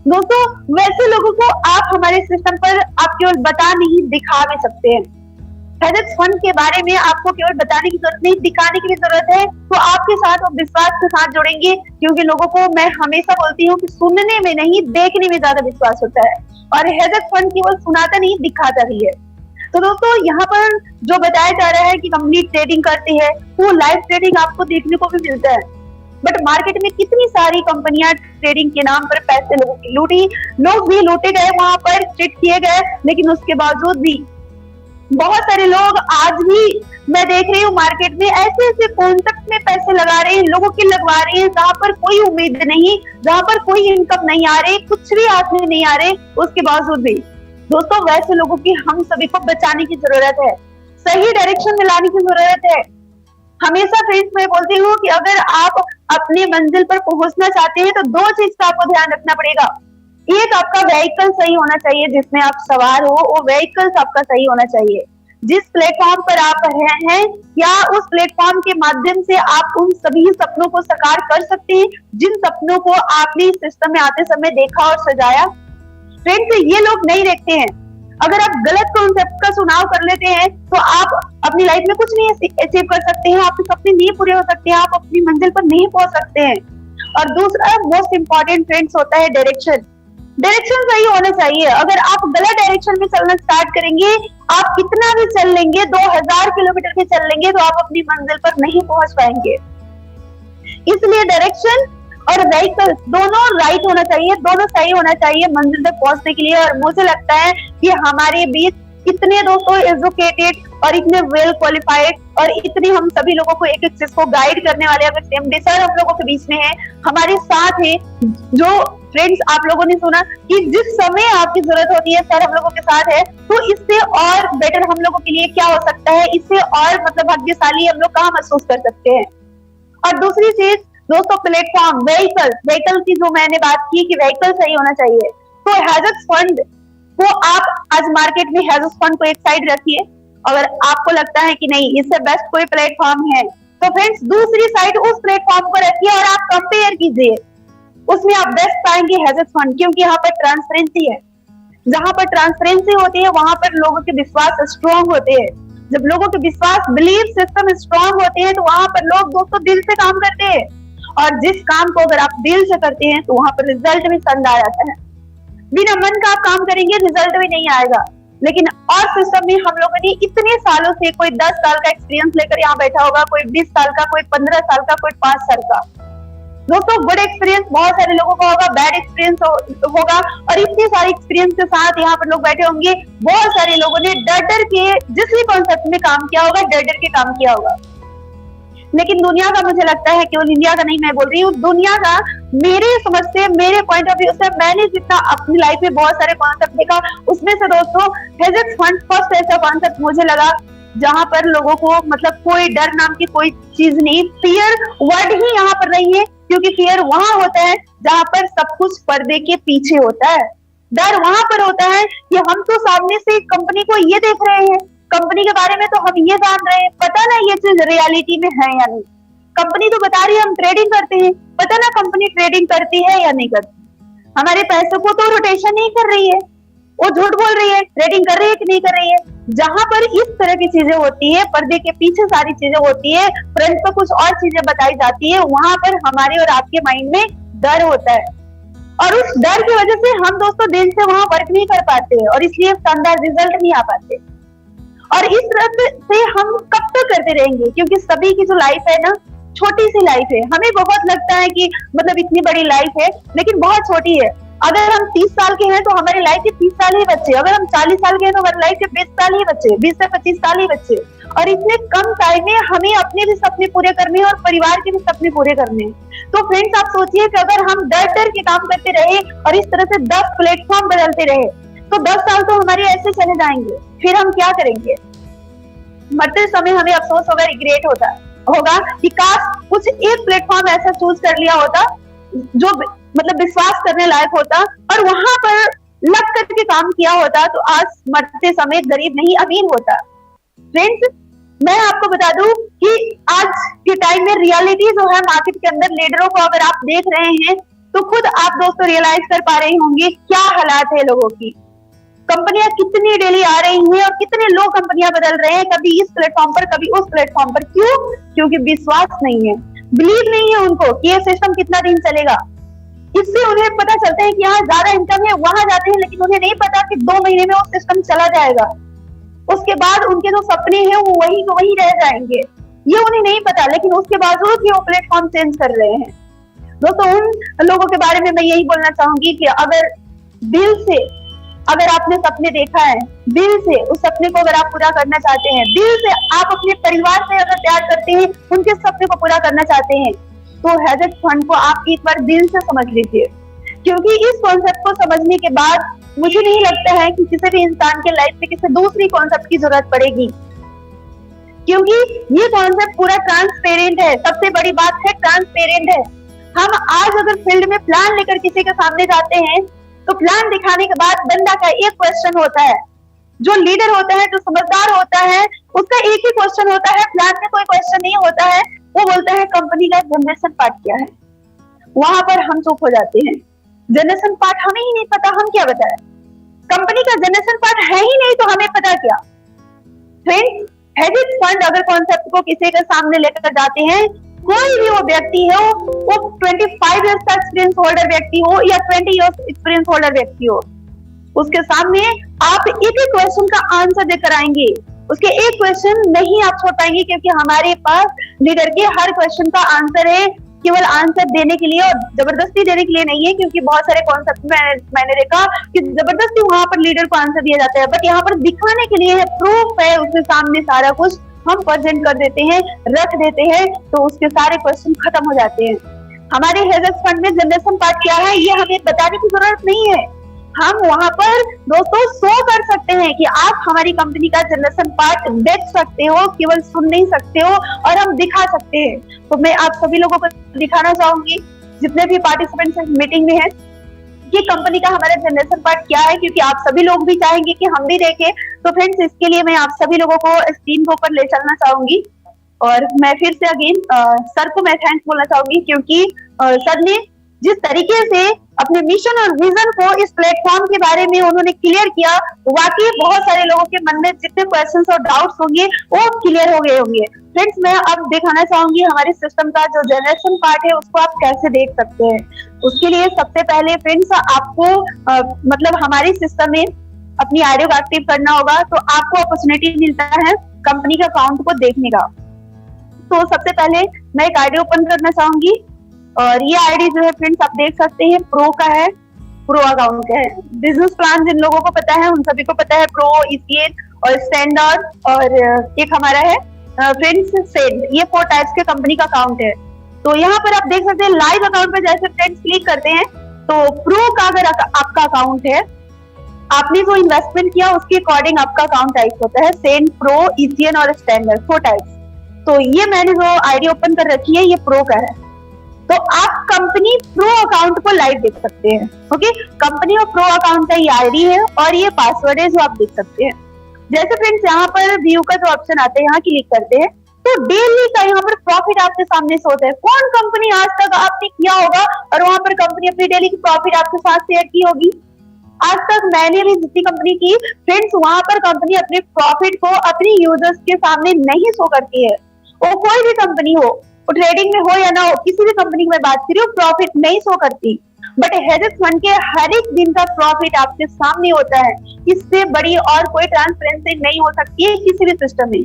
दोस्तों, वैसे लोगों को आप हमारे सिस्टम पर आप केवल बता नहीं, दिखा भी सकते हैं। हेजेक्स फंड के बारे में आपको केवल बताने की जरूरत नहीं, दिखाने की भी जरूरत है। तो आपके साथ और विश्वास के साथ जुड़ेंगे, क्योंकि लोगों को मैं हमेशा बोलती हूँ कि सुनने में नहीं, देखने में ज्यादा विश्वास होता है और हेजेक्स फंड केवल सुनाता नहीं, दिखाता भी है। तो दोस्तों, यहाँ पर जो बताया जा रहा है कि कंपनी ट्रेडिंग करती है, वो लाइव ट्रेडिंग आपको देखने को भी मिलता है। बट मार्केट में कितनी सारी कंपनियां ट्रेडिंग के नाम पर पैसे लोगों की लूटी, लोग भी लूटे गए, वहां पर चीट किए गए। लेकिन उसके बावजूद भी बहुत सारे लोग आज भी मैं देख रही हूँ मार्केट में ऐसे कॉन्सेप्ट में पैसे लगा रहे हैं, लोगों की लगवा रहे हैं जहां पर कोई उम्मीद नहीं, जहां पर कोई इनकम नहीं आ रही, कुछ भी हाथ में नहीं आ रहे। उसके बावजूद भी दोस्तों, वैसे लोगों की हम सभी को बचाने की जरूरत है, सही डायरेक्शन में लाने की जरूरत है। हमेशा फ्रेंड्स मैं बोलती हूँ कि अगर आप अपनी मंजिल पर पहुंचना चाहते हैं तो दो चीज का आपको ध्यान रखना पड़ेगा। एक, आपका व्हीकल सही होना चाहिए, जिसमें आप सवार हो वो व्हीकल आपका सही होना चाहिए। जिस प्लेटफॉर्म पर आप हैं, क्या उस प्लेटफॉर्म के माध्यम से आप उन सभी सपनों को साकार कर सकते हैं जिन सपनों को आपने इस सिस्टम में आते समय देखा और सजाया। फ्रेंड्स, ये लोग नहीं देखते हैं। अगर आप गलत कॉन्सेप्ट का चुनाव कर लेते हैं तो आप अपनी लाइफ में कुछ नहीं अचीव कर सकते हैं, आपके सपने नहीं पूरे हो सकते हैं, आप अपनी मंजिल पर नहीं पहुंच सकते हैं। और दूसरा मोस्ट इंपॉर्टेंट फ्रेंड्स होता है डायरेक्शन। डायरेक्शन सही होना चाहिए। अगर आप गलत डायरेक्शन में चलना स्टार्ट करेंगे, आप कितना भी चल लेंगे, 2000 किलोमीटर भी चल लेंगे, तो आप अपनी मंजिल पर नहीं पहुंच पाएंगे। इसलिए डायरेक्शन और व्हीकल दोनों राइट होना चाहिए, दोनों सही होना चाहिए मंजिल तक पहुंचने के लिए। और मुझे लगता है कि हमारे बीच इतने दोस्तों एजुकेटेड और इतने वेल क्वालिफाइड और इतने हम सभी लोगों को एक एक चीज को गाइड करने वाले अगर एमडी सर हम लोगों के बीच में है, हमारे साथ है। जो फ्रेंड्स आप लोगों ने सुना कि जिस समय आपकी जरूरत होती है सर हम लोगों के साथ है, तो इससे और बेटर हम लोगों के लिए क्या हो सकता है, इससे और मतलब भाग्यशाली हम लोग कहाँ महसूस कर सकते हैं। और दूसरी चीज दोस्तों, प्लेटफॉर्म, व्हीकल की जो मैंने बात की कि व्हीकल सही होना चाहिए, तो हैजर्स फंड को आप आज मार्केट में हैजर्स फंड को एक साइड रखिए। अगर आपको लगता है कि नहीं इससे बेस्ट कोई प्लेटफॉर्म है, तो फ्रेंड्स दूसरी साइड उस प्लेटफॉर्म को रखिए और आप कंपेयर कीजिए, उसमें आप बेस्ट पाएंगे हैजर्स फंड, क्योंकि यहाँ पर ट्रांसपेरेंसी है। जहां पर ट्रांसपेरेंसी होती है वहां पर लोगों के विश्वास स्ट्रॉन्ग होते हैं। जब लोगों के विश्वास, बिलीफ सिस्टम स्ट्रॉन्ग होते हैं, तो वहां पर लोग दोस्तों दिल से काम करते हैं। और जिस काम को अगर आप दिल से करते हैं तो वहां पर रिजल्ट भी शानदार आता है। बिना मन का आप काम करेंगे रिजल्ट भी नहीं आएगा। लेकिन और सिस्टम में हम लोगों ने इतने सालों से, कोई 10 साल का एक्सपीरियंस लेकर यहाँ बैठा होगा, कोई 20 साल का, कोई 15 साल का, कोई 5 साल का। दोस्तों गुड एक्सपीरियंस बहुत सारे लोगों का होगा, बैड एक्सपीरियंस होगा, और इतने सारे एक्सपीरियंस के साथ यहाँ पर लोग बैठे होंगे। बहुत सारे लोगों ने डर डर के जिस भी कॉन्सेप्ट में काम किया होगा, डर डर के काम किया होगा। लेकिन दुनिया का, मुझे लगता है केवल इंडिया का नहीं मैं बोल रही हूँ, दुनिया का, मेरे समझ से, मेरे पॉइंट ऑफ व्यू से, मैंने जितना अपनी लाइफ में बहुत सारे कॉन्सेप्ट देखा, उसमें से दोस्तों हैजर्स फंड फर्स्ट ऐसा कॉन्सेप्ट मुझे लगा जहां पर लोगों को मतलब कोई डर नाम की कोई चीज नहीं, फियर वर्ड ही यहाँ पर नहीं है, क्योंकि फियर वहां होता है जहां पर सब कुछ पर्दे के पीछे होता है। डर वहां पर होता है कि हम तो सामने से कंपनी को ये देख रहे हैं, कंपनी के बारे में तो हम ये जान रहे हैं, पता ना ये चीज रियलिटी में है या नहीं। कंपनी तो बता रही है हम ट्रेडिंग करते हैं, पता ना कंपनी ट्रेडिंग करती है या नहीं करती। हमारे पैसों को तो रोटेशन नहीं कर रही है, वो झूठ बोल रही है, ट्रेडिंग कर रही है कि नहीं कर रही है। जहां पर इस तरह की चीजें होती है, पर्दे के पीछे सारी चीजें होती है, फ्रंट पर कुछ और चीजें बताई जाती है, वहां पर हमारे और आपके माइंड में डर होता है। और उस डर की वजह से हम दोस्तों दिल से वहां वर्क नहीं कर पाते और इसलिए शानदार रिजल्ट नहीं आ पाते। और इस तरह से हम कब तक करते रहेंगे, क्योंकि सभी की जो लाइफ है ना, छोटी सी लाइफ है। हमें बहुत लगता है कि मतलब इतनी बड़ी लाइफ है, लेकिन बहुत छोटी है। अगर हम 30 साल के हैं तो हमारी लाइफ के 30 साल ही बच्चे, अगर हम 40 साल के हैं तो हमारी लाइफ के 20 साल ही बच्चे, 20 से 25 साल ही बच्चे। और इतने कम टाइम में हमें अपने भी सपने पूरे करने हैं और परिवार के भी सपने पूरे करने हैं। तो फ्रेंड्स आप सोचिए कि अगर हम डर डर के काम करते रहे और इस तरह से 10 प्लेटफॉर्म बदलते रहे, तो 10 साल तो हमारे ऐसे चले जाएंगे। फिर हम क्या करेंगे? मरते समय हमें अफसोस होगा, रिग्रेट होगा कि काश कुछ एक प्लेटफॉर्म ऐसा चूज कर लिया होता जो मतलब विश्वास करने लायक होता और वहां पर लग करके काम किया होता, तो आज मरते समय गरीब नहीं अमीर होता। फ्रेंड्स मैं आपको बता दूं कि आज के टाइम में रियलिटी जो है मार्केट के अंदर, लीडरों को अगर आप देख रहे हैं तो खुद आप दोस्तों रियलाइज कर पा रहे होंगे क्या हालात है लोगों की। कंपनियां कितनी डेली आ रही हैं और कितने लोग कंपनियां बदल रहे हैं, कभी इस प्लेटफॉर्म पर कभी उस प्लेटफॉर्म पर। क्यों? क्योंकि विश्वास नहीं है, बिलीव नहीं है उनको कि ये सिस्टम कितना दिन चलेगा। इससे उन्हें पता चलता है कि यहाँ ज्यादा इनकम है, वहां जाते हैं, लेकिन उन्हें नहीं पता कि 2 महीने में वो सिस्टम चला जाएगा। उसके बाद उनके जो सपने हैं वो वही के वही रह जाएंगे, ये उन्हें नहीं पता, लेकिन उसके बावजूद भी वो प्लेटफॉर्म चेंज कर रहे हैं। दोस्तों उन लोगों के बारे में मैं यही बोलना चाहूंगी कि अगर दिल से, अगर आपने सपने देखा है, दिल से उस सपने को अगर आप पूरा करना चाहते हैं, दिल से आप अपने परिवार से अगर प्यार करते हैं, उनके सपने को पूरा करना चाहते हैं, तो हैजर्स फंड को आप एक बार दिल से समझ लीजिए। क्योंकि इस कॉन्सेप्ट को समझने के बाद मुझे नहीं लगता है कि किसी भी इंसान के लाइफ में किसी दूसरी कॉन्सेप्ट की जरूरत पड़ेगी, क्योंकि ये कॉन्सेप्ट पूरा ट्रांसपेरेंट है। सबसे बड़ी बात है ट्रांसपेरेंट है। हम आज अगर फील्ड में प्लान लेकर किसी के सामने जाते हैं तो प्लान दिखाने के बाद बंदा का एक क्वेश्चन होता है, जो लीडर होता है, जो समझदार होता है, उसका एक ही क्वेश्चन होता है, प्लान में कोई क्वेश्चन नहीं होता है। वो बोलता है कंपनी का जनरेशन पार्ट क्या है। वहां पर हम चुप हो जाते हैं, जनरेशन पार्ट हमें ही नहीं पता, हम क्या बताएं। कंपनी का जनरेशन पार्ट है ही नहीं तो हमें पता क्या। फ्रेंड्स हेजिंग फंड अगर कॉन्सेप्ट को किसी के सामने लेकर जाते हैं, कोई भी वो व्यक्ति है, वो 25 इयर्स का एक्सपीरियंस होल्डर व्यक्ति हो या 20 इयर्स एक्सपीरियंस होल्डर व्यक्ति हो, उसके सामने आप एक एक क्वेश्चन का आंसर देकर आएंगे। उसके एक क्वेश्चन नहीं आप छोड़ पाएंगे, क्योंकि हमारे पास लीडर के हर क्वेश्चन का आंसर है, केवल आंसर देने के लिए और जबरदस्ती देने के लिए नहीं है। क्योंकि बहुत सारे कॉन्सेप्ट में मैंने देखा कि जबरदस्ती वहां पर लीडर को आंसर दिया जाता है, बट यहाँ पर दिखाने के लिए है, प्रूफ है, उसके सामने सारा कुछ हम प्रेजेंट कर देते हैं, रख देते हैं, तो उसके सारे क्वेश्चन खत्म हो जाते हैं। हमारे हेजेस फंड में जनरेशन पार्ट क्या है ये हमें बताने की जरूरत नहीं है। हम वहां पर दोस्तों शो कर सकते हैं कि आप हमारी कंपनी का जनरेशन पार्ट देख सकते हो, केवल सुन नहीं सकते हो, और हम दिखा सकते हैं। तो मैं आप सभी लोगों को दिखाना चाहूंगी, जितने भी पार्टिसिपेंट्स मीटिंग में हैं, कि कंपनी का हमारा जनरेशन पार्ट क्या है, क्योंकि आप सभी लोग भी चाहेंगे कि हम भी देखें। तो फ्रेंड्स, इसके लिए मैं आप सभी लोगों को स्क्रीन के ऊपर ले चलना चाहूंगी, और मैं फिर से अगेन सर को मैं थैंक्स बोलना चाहूंगी, क्योंकि सर ने जिस तरीके से अपने मिशन और विजन को इस प्लेटफॉर्म के बारे में उन्होंने क्लियर किया, वाकई बहुत सारे लोगों के मन में जितने क्वेश्चंस और डाउट्स होंगे वो क्लियर हो गए होंगे। फ्रेंड्स, मैं अब दिखाना चाहूंगी हमारे सिस्टम का जो जनरेशन पार्ट है उसको आप कैसे देख सकते हैं। उसके लिए सबसे पहले फ्रेंड्स आपको मतलब हमारे सिस्टम में अपनी आईडी को एक्टिव करना होगा, तो आपको अपॉर्चुनिटी मिलता है कंपनी के अकाउंट को देखने का। तो सबसे पहले मैं एक आईडी ओपन करना चाहूंगी, और ये आईडी जो है फ्रेंड्स आप देख सकते हैं प्रो का है, प्रो अकाउंट का है। बिजनेस प्लान जिन लोगों को पता है उन सभी को पता है प्रो, ईसीएन और स्टैंडर्ड, और एक हमारा है फ्रेंड्स सेंड। ये 4 टाइप्स के कंपनी का अकाउंट है। तो यहाँ पर आप देख सकते हैं लाइव अकाउंट पर जैसे फ्रेंड्स क्लिक करते हैं, तो प्रो का अगर आपका अकाउंट है, आपने जो इन्वेस्टमेंट किया उसके अकॉर्डिंग आपका अकाउंट टाइप होता है, सेंड, प्रो, ईसीएन और स्टैंडर्ड, 4 टाइप्स। तो ये मैंने जो आईडी ओपन कर रखी है ये प्रो का है। तो आप कंपनी प्रो अकाउंट को लाइव देख सकते हैं। ओके, कंपनी और प्रो अकाउंट का ये आईडी है और ये पासवर्ड है जो आप देख सकते हैं। जैसे फ्रेंड्स यहाँ पर व्यू का जो ऑप्शन आता है, यहाँ क्लिक करते हैं, तो डेली का यहाँ पर प्रॉफिट आपके सामने से होता है। कौन कंपनी आज तक आपने किया होगा और वहां पर कंपनी अपनी डेली की प्रॉफिट आपके साथ शेयर की होगी? आज तक मैंने भी जितनी कंपनी की फ्रेंड्स, वहां पर कंपनी अपने प्रॉफिट को अपनी यूजर्स के सामने नहीं शो करती है। वो कोई भी कंपनी हो, वो ट्रेडिंग में हो या ना हो, किसी भी कंपनी की मैं बात कर रही हूँ, प्रॉफिट नहीं शो करती। बट हेजेस फंड के हर एक दिन का प्रॉफिट आपके सामने होता है। इससे बड़ी और कोई ट्रांसपेरेंसी नहीं हो सकती है किसी भी सिस्टम में।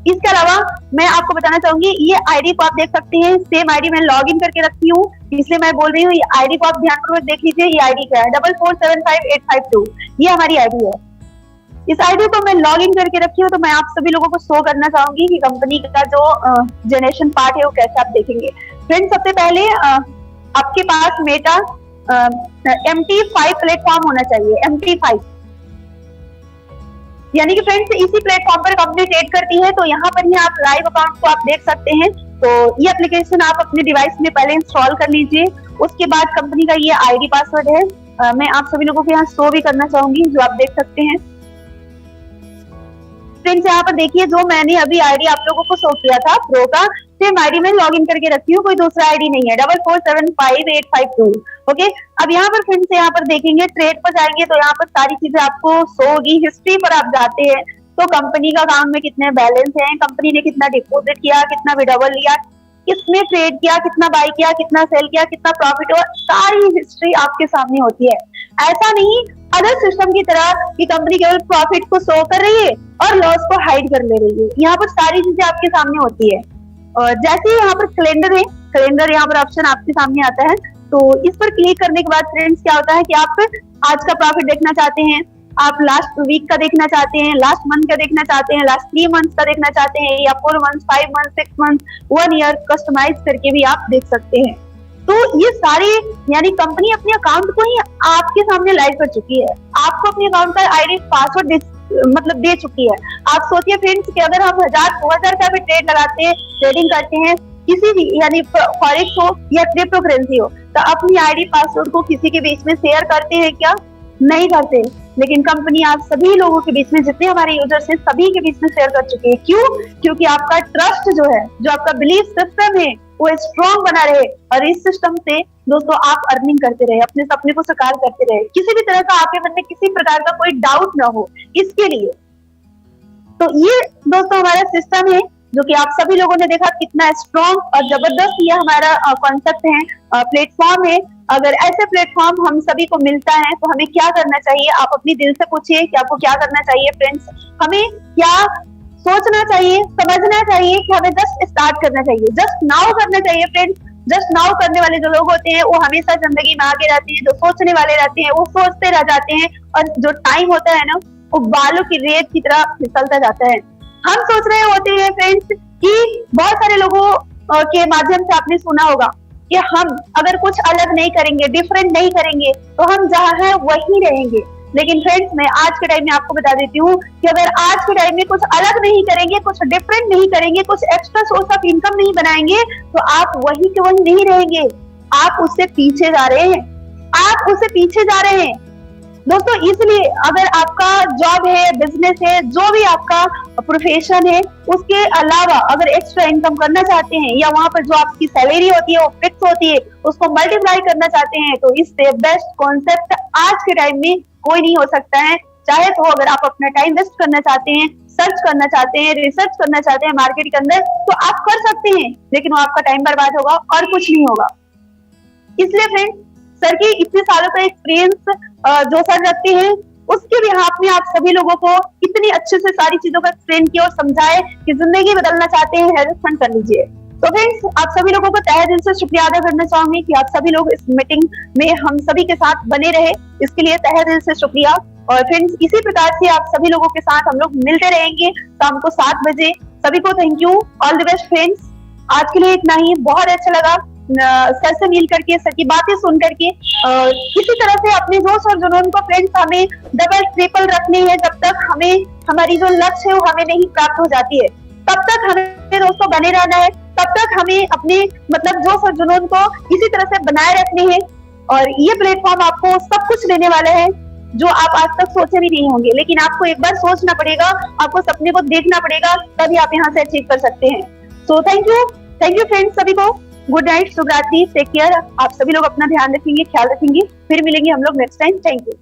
इसके अलावा मैं आपको बताना चाहूंगी, ये आईडी को आप देख सकते हैं, सेम आईडी मैं लॉग इन करके रखी हूँ, इसलिए मैं बोल रही हूँ। ये आईडी को आप ध्यानपूर्वक देख लीजिए, ये आईडी क्या है, 4475852, ये हमारी आईडी है। इस आईडी को मैं लॉग इन करके रखी हूँ, तो मैं आप सभी लोगों को शो करना चाहूंगी कि कंपनी का जो जनरेशन पार्ट है वो कैसे आप देखेंगे। फ्रेंड्स, सबसे पहले आपके पास मेटा MT5 प्लेटफॉर्म होना चाहिए, MT5, यानी कि फ्रेंड्स इसी प्लेटफॉर्म पर कंपनी ट्रेड करती है। तो यहाँ पर ही आप लाइव अकाउंट को आप देख सकते हैं। तो ये एप्लीकेशन आप अपने डिवाइस में पहले इंस्टॉल कर लीजिए, उसके बाद कंपनी का ये आईडी पासवर्ड है, मैं आप सभी लोगों को यहाँ शो भी करना चाहूंगी, जो आप देख सकते हैं। फ्रेंड्स, यहाँ पर देखिए, जो मैंने अभी आईडी आप लोगों को शो किया था प्रो का, सेम आईडी में लॉग इन करके रखी हूँ, कोई दूसरा आईडी नहीं है, 4475852। ओके, अब यहाँ पर फ्रेंड्स यहाँ पर देखेंगे, ट्रेड पर जाएंगे तो यहाँ पर सारी चीजें आपको शो होगी। हिस्ट्री पर आप जाते हैं तो कंपनी का अकाउंट में कितने बैलेंस है, कंपनी ने कितना डिपॉजिट किया, कितना विड्रॉवल लिया, किसने ट्रेड किया, कितना बाय किया, कितना सेल किया, कितना प्रॉफिट हुआ, सारी हिस्ट्री आपके सामने होती है। ऐसा नहीं अदर सिस्टम की तरह कि कंपनी केवल प्रॉफिट को शो कर रही है और लॉस को हाइड कर ले रही है। यहाँ पर सारी चीजें आपके सामने होती है। और जैसे ही यहाँ पर कैलेंडर है, कैलेंडर यहाँ पर ऑप्शन आपके सामने आता है, तो इस पर क्लिक करने के बाद फ्रेंड्स क्या होता है कि आप आज का प्रॉफिट देखना चाहते हैं, आप लास्ट वीक का देखना चाहते हैं, लास्ट मंथ का देखना चाहते हैं, लास्ट 3 मंथ का देखना चाहते हैं, या 4 month, 5 month, 6 month, 1 year customize करके भी आप देख सकते हैं। तो ये सारी यानी कंपनी अपने अकाउंट को ही आपके सामने लाइव कर चुकी है, आपको अपने अकाउंट का आईडी पासवर्ड मतलब दे चुकी है। आप सोचिए फ्रेंड्स कि अगर हम 1000-2000 का भी ट्रेड लगाते हैं, ट्रेडिंग करते हैं, किसी भी यानी फॉरेक्स हो या क्रिप्टो करेंसी हो, तो अपनी आईडी पासवर्ड को किसी के बीच में शेयर करते हैं क्या? नहीं करते। लेकिन कंपनी आप सभी लोगों के बीच में, जितने हमारे यूजर्स हैं सभी के बीच में शेयर कर चुकी है। क्यों? क्योंकि आपका ट्रस्ट जो है, जो आपका बिलीफ सिस्टम है, वो स्ट्रॉन्ग बना रहे और इस सिस्टम से दोस्तों आप अर्निंग करते रहे, अपने सपने को साकार करते रहे, किसी भी तरह का आपके मन में किसी प्रकार का कोई डाउट ना हो, इसके लिए। तो ये दोस्तों हमारा सिस्टम है जो कि आप सभी लोगों ने देखा कितना स्ट्रॉन्ग और जबरदस्त ये हमारा कॉन्सेप्ट है, प्लेटफॉर्म है। अगर ऐसे प्लेटफॉर्म हम सभी को मिलता है तो हमें क्या करना चाहिए, आप अपनी दिल से पूछिए कि आपको क्या करना चाहिए फ्रेंड्स। हमें क्या सोचना चाहिए, समझना चाहिए कि हमें जस्ट स्टार्ट करना चाहिए, जस्ट नाउ करना चाहिए फ्रेंड्स। जस्ट नाउ करने वाले जो लोग होते हैं वो हमेशा जिंदगी में आगे रहते हैं, जो सोचने वाले रहते हैं वो सोचते रह जाते हैं, और जो टाइम होता है ना वो बालों की रेत की तरह फिसलता जाता है। हम सोच रहे होते हैं फ्रेंड्स कि बहुत सारे लोगों के माध्यम से आपने सुना होगा कि हम अगर कुछ अलग नहीं करेंगे, डिफरेंट नहीं करेंगे तो हम जहाँ हैं वहीं रहेंगे। लेकिन फ्रेंड्स मैं आज के टाइम में आपको बता देती हूँ कि अगर आज के टाइम में कुछ अलग नहीं करेंगे, कुछ डिफरेंट नहीं करेंगे, कुछ एक्स्ट्रा सोर्स ऑफ इनकम नहीं बनाएंगे तो आप वहीं के वहीं नहीं रहेंगे, आप उससे पीछे जा रहे हैं, आप उससे पीछे जा रहे हैं दोस्तों। इसलिए अगर आपका जॉब है, बिजनेस है, जो भी आपका प्रोफेशन है, उसके अलावा अगर एक्स्ट्रा इनकम करना चाहते हैं या वहां पर जो आपकी सैलरी होती है वो फिक्स होती है उसको मल्टीप्लाई करना चाहते हैं, तो इससे बेस्ट कॉन्सेप्ट आज के टाइम में कोई नहीं हो सकता है। चाहे तो अगर आप अपना टाइम वेस्ट करना चाहते हैं, सर्च करना चाहते हैं, रिसर्च करना चाहते हैं मार्केट के अंदर, तो आप कर सकते हैं, लेकिन वो आपका टाइम बर्बाद होगा और कुछ नहीं होगा। इसलिए फ्रेंड्स सर की इतने सालों का एक्सपीरियंस जो सर रखते हैं उसके बिहाफ में आप सभी लोगों को इतनी अच्छे से सारी चीजों को एक्सप्लेन किया और समझाए कि जिंदगी बदलना चाहते हैं हेल्थ फंड कर लीजिए। तो फ्रेंड्स आप सभी लोगों को तहे दिल से शुक्रिया अदा करना चाहूंगी कि आप सभी लोग इस मीटिंग में हम सभी के साथ बने रहे, इसके लिए तहे दिल से शुक्रिया। और फ्रेंड्स इसी प्रकार से आप सभी लोगों के साथ हम लोग मिलते रहेंगे शाम को 7 बजे। सभी को thank you, all the best friends. आज के लिए इतना ही, बहुत अच्छा लगा सर से मिल करके, सर की बातें सुन करके। इसी तरह से अपने जोश और जुनून को फ्रेंड्स हमें डबल ट्रिपल रखनी है। जब तक हमें हमारी जो लक्ष्य है वो हमें नहीं प्राप्त हो जाती है तब तक हमें दोस्तों बने रहना है, तब तक हमें अपने मतलब जोश और जुनून को इसी तरह से बनाए रखने हैं। और ये प्लेटफॉर्म आपको सब कुछ देने वाला है जो आप आज तक सोचे भी नहीं होंगे, लेकिन आपको एक बार सोचना पड़ेगा, आपको सपने को देखना पड़ेगा, तभी आप यहाँ से अचीव कर सकते हैं। सो थैंक यू फ्रेंड्स सभी को। गुड नाइट, शुभ रात्रि, टेक केयर। आप सभी लोग अपना ध्यान रखेंगे, ख्याल रखेंगे। फिर मिलेंगे हम लोग नेक्स्ट टाइम। Thank you.